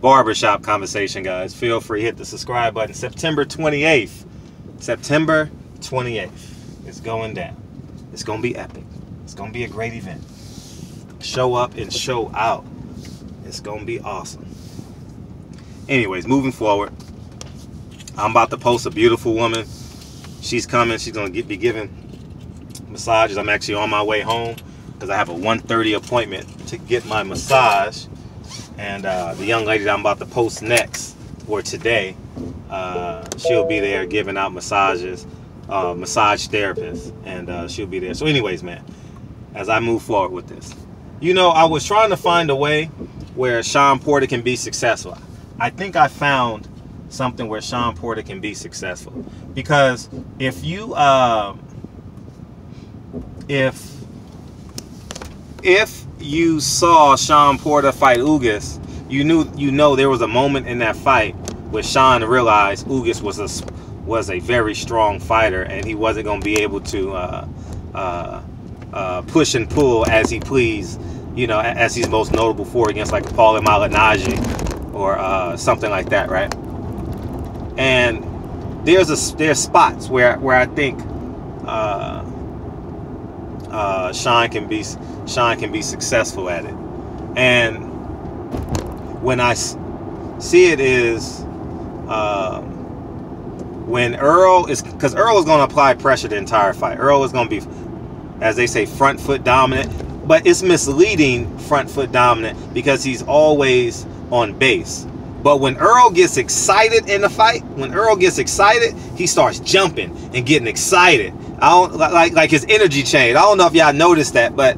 barbershop conversation, guys. Feel free, hit the subscribe button. September 28th. September 28th. It's going down. It's going to be epic. It's going to be a great event. Show up and show out. It's going to be awesome. Anyways, moving forward. I'm about to post a beautiful woman. She's coming. She's going to be giving massages. I'm actually on my way home because I have a 1:30 appointment to get my massage. And the young lady that I'm about to post next, or today, she'll be there giving out massages, massage therapist, and she'll be there. So anyways, man, as I move forward with this, you know, I was trying to find a way where Shawn Porter can be successful. I think I found something where Shawn Porter can be successful, because if you if you saw Shawn Porter fight Ugas, you know there was a moment in that fight where Shawn realized Ugas was a very strong fighter, and he wasn't going to be able to push and pull as he pleased, you know, as he's most notable for, against like Paulie Malignaggi or something like that, right? And there's spots where I think Shawn can be successful at it. And when I see it is when Errol is, because Errol is going to apply pressure the entire fight. Errol is going to be, as they say, front foot dominant, but it's misleading front foot dominant because he's always on base. But when Errol gets excited in the fight, when Errol gets excited, he starts jumping and getting excited. I don't like his energy change. I don't know if y'all noticed that, but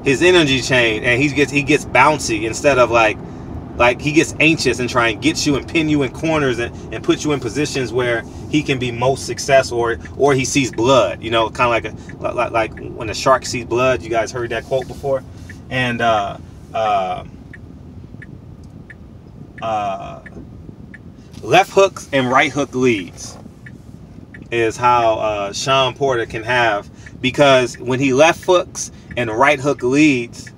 his energy change, and he gets bouncy instead of like he gets anxious and try and get you and pin you in corners and put you in positions where he can be most successful, or he sees blood, you know, kind of like when a shark sees blood. You guys heard that quote before? And left hooks and right hook leads is how Shawn Porter can have, because when he left hooks and right hook leads,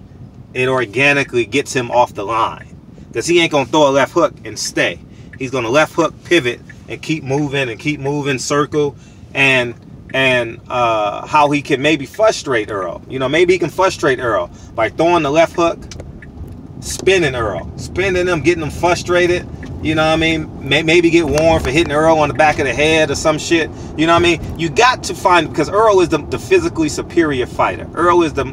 it organically gets him off the line, because he ain't gonna throw a left hook and stay. He's gonna left hook, pivot, and keep moving, circle, and how he can maybe frustrate Errol. You know, maybe he can frustrate Errol by throwing the left hook, spinning Errol, spinning him, getting him frustrated. You know what I mean? Maybe get warned for hitting Errol on the back of the head or some shit. You know what I mean? You got to find, because Errol is the physically superior fighter. Errol is the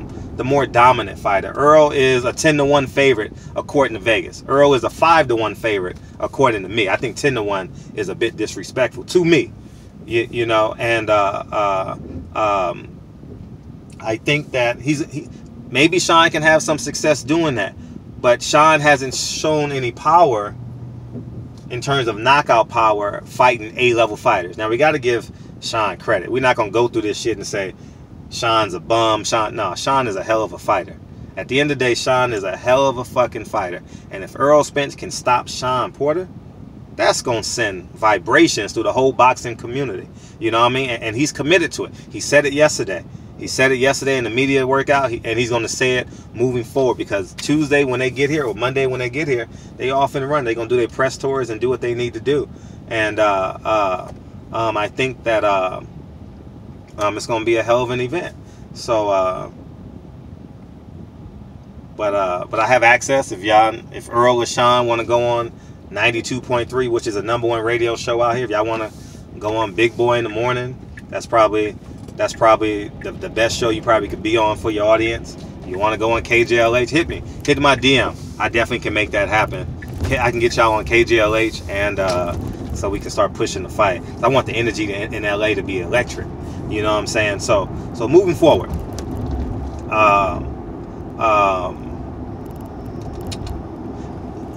more dominant fighter. Errol is a 10-to-1 favorite according to Vegas. Errol is a 5-to-1 favorite according to me. I think 10-to-1 is a bit disrespectful to me. You know, and I think that maybe Shawn can have some success doing that, but Shawn hasn't shown any power in terms of knockout power fighting A-level fighters. Now, we got to give Shawn credit. We're not going to go through this shit and say Shawn's a bum. Shawn is a hell of a fighter. At the end of the day, Shawn is a hell of a fucking fighter. And if Errol Spence can stop Shawn Porter, that's going to send vibrations through the whole boxing community. You know what I mean? And he's committed to it. He said it yesterday. He said it yesterday in the media workout, and he's going to say it moving forward, because Tuesday when they get here, or Monday when they get here, they off and run. They're going to do their press tours and do what they need to do. And I think that it's going to be a hell of an event. So, but I have access. If Errol or Shawn want to go on 92.3, which is a #1 radio show out here, if y'all want to go on Big Boy in the morning, that's probably the best show you probably could be on for your audience. You want to go on KJLH, hit my DM. I definitely can make that happen. I can get y'all on KJLH, and so we can start pushing the fight. I want the energy in LA to be electric. You know what I'm saying? So moving forward,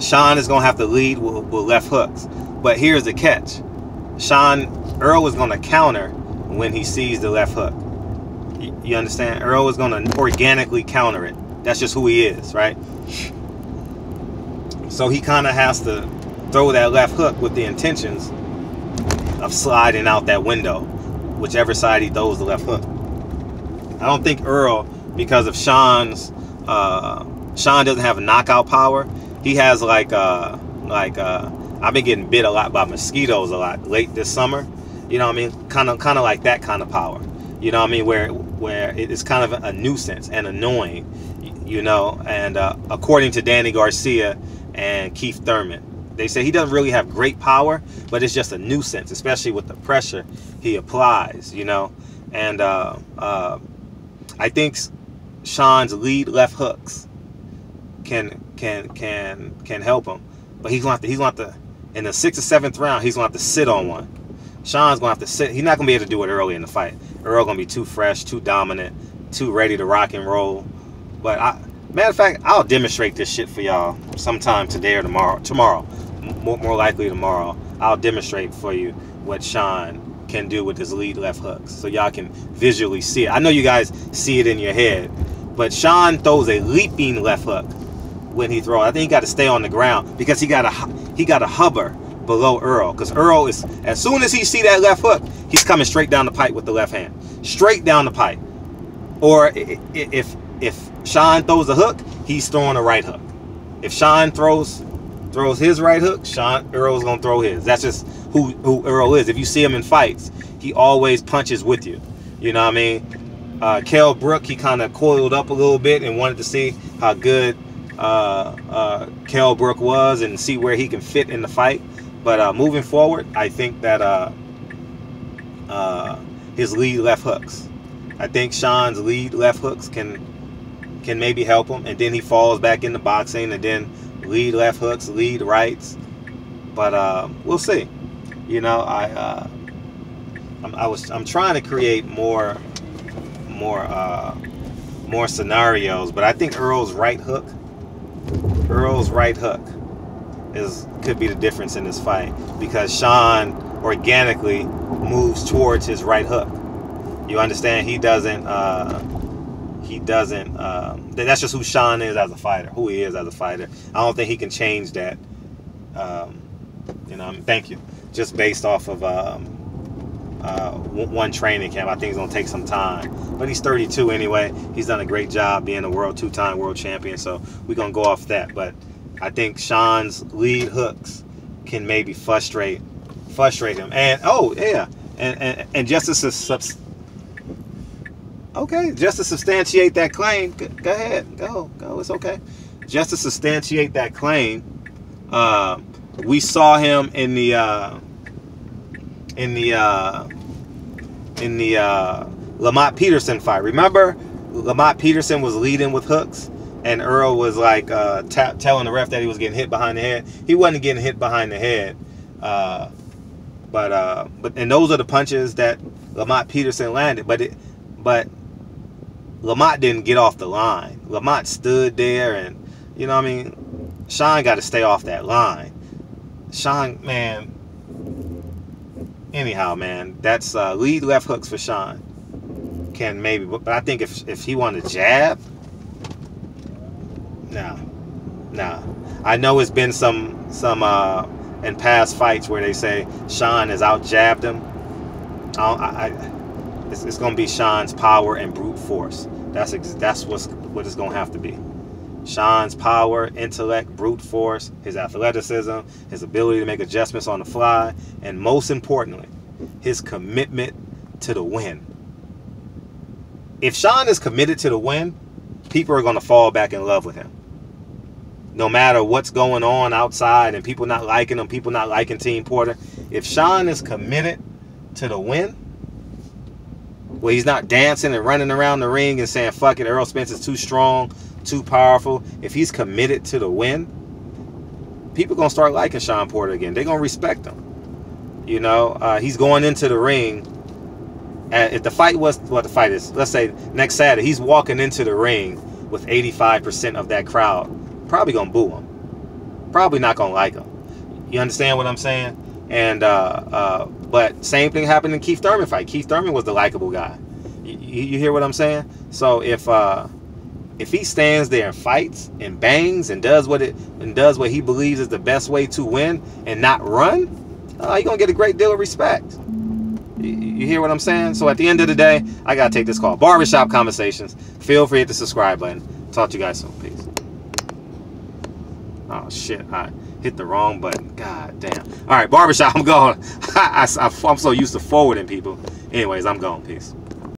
Shawn is gonna have to lead with left hooks, but here's the catch: Errol is gonna counter when he sees the left hook. You understand? Errol is going to organically counter it. That's just who he is, right? So he kind of has to throw that left hook with the intentions of sliding out that window, whichever side he throws the left hook. I don't think Errol, because of Shawn doesn't have knockout power. He has like Like I've been getting bit a lot by mosquitoes a lot late this summer. You know what I mean? Kind of like that kind of power. You know what I mean? Where it's kind of a nuisance and annoying. You know, and according to Danny Garcia and Keith Thurman, they say he doesn't really have great power, but it's just a nuisance, especially with the pressure he applies. You know, and I think Shawn's lead left hooks can help him, but he's gonna have to in the 6th or 7th round, he's gonna have to sit on one. Shawn's gonna have to sit. He's not gonna be able to do it early in the fight. Errol gonna be too fresh, too dominant, too ready to rock and roll. But matter of fact, I'll demonstrate this shit for y'all sometime today or tomorrow. More likely tomorrow. I'll demonstrate for you what Shawn can do with his lead left hooks, so y'all can visually see it. I know you guys see it in your head, but Shawn throws a leaping left hook when he throws. I think he got to stay on the ground because he got to hover below Errol, because Errol is, as soon as he see that left hook, he's coming straight down the pipe with the left hand, straight down the pipe. Or if Shawn throws a hook, he's throwing a right hook. If Shawn throws his right hook, Errol's gonna throw his. That's just who Errol is. If you see him in fights, he always punches with you. You know what I mean? Kell Brook, he kind of coiled up a little bit and wanted to see how good Kell Brook was and see where he can fit in the fight. But moving forward, I think that his lead left hooks. I think Shawn's lead left hooks can maybe help him, and then he falls back into boxing, and then lead left hooks, lead rights. But we'll see. You know, I'm trying to create more scenarios, but I think Errol's right hook could be the difference in this fight, because Shawn organically moves towards his right hook. You understand? He doesn't that's just who Shawn is as a fighter, who he is as a fighter. I don't think he can change that. You know, thank you. Just based off of one training camp. I think it's gonna take some time, but he's 32 anyway. He's done a great job being a two-time world champion, so we're gonna go off that. But I think Shawn's lead hooks can maybe frustrate him. And oh yeah, and just to substantiate that claim, go ahead, go, it's okay. Just to substantiate that claim, we saw him in the Lamont Peterson fight. Remember, Lamont Peterson was leading with hooks, and Errol was like telling the ref that he was getting hit behind the head. He wasn't getting hit behind the head, but those are the punches that Lamont Peterson landed. But Lamont didn't get off the line. Lamont stood there, and you know what I mean. Shawn got to stay off that line. Shawn, man. Anyhow, man, that's lead left hooks for Shawn. Can maybe, but I think if he wanted to jab, no. I know it's been some in past fights where they say Shawn has out jabbed him. It's gonna be Shawn's power and brute force. That's what it's gonna have to be. Shawn's power, intellect, brute force, his athleticism, his ability to make adjustments on the fly, and most importantly, his commitment to the win. If Shawn is committed to the win, people are going to fall back in love with him. No matter what's going on outside and people not liking him, people not liking Team Porter. If Shawn is committed to the win, where he's not dancing and running around the ring and saying, fuck it, Errol Spence is too strong, too powerful. If he's committed to the win, people going to start liking Shawn Porter again. They're going to respect him. You know, he's going into the ring. If the fight was what the fight is, let's say next Saturday, he's walking into the ring with 85% of that crowd probably going to boo him. Probably not going to like him. You understand what I'm saying? And but same thing happened in Keith Thurman fight. Keith Thurman was the likable guy. You hear what I'm saying? So if he stands there and fights and bangs and does what he believes is the best way to win and not run, you're gonna get a great deal of respect. You hear what I'm saying? So at the end of the day, I gotta take this call. Barbershop Conversations. Feel free to hit the subscribe button. Talk to you guys soon. Peace. Oh shit, I hit the wrong button. God damn. All right, barbershop, I'm going. I'm so used to forwarding people. Anyways, I'm going. Peace.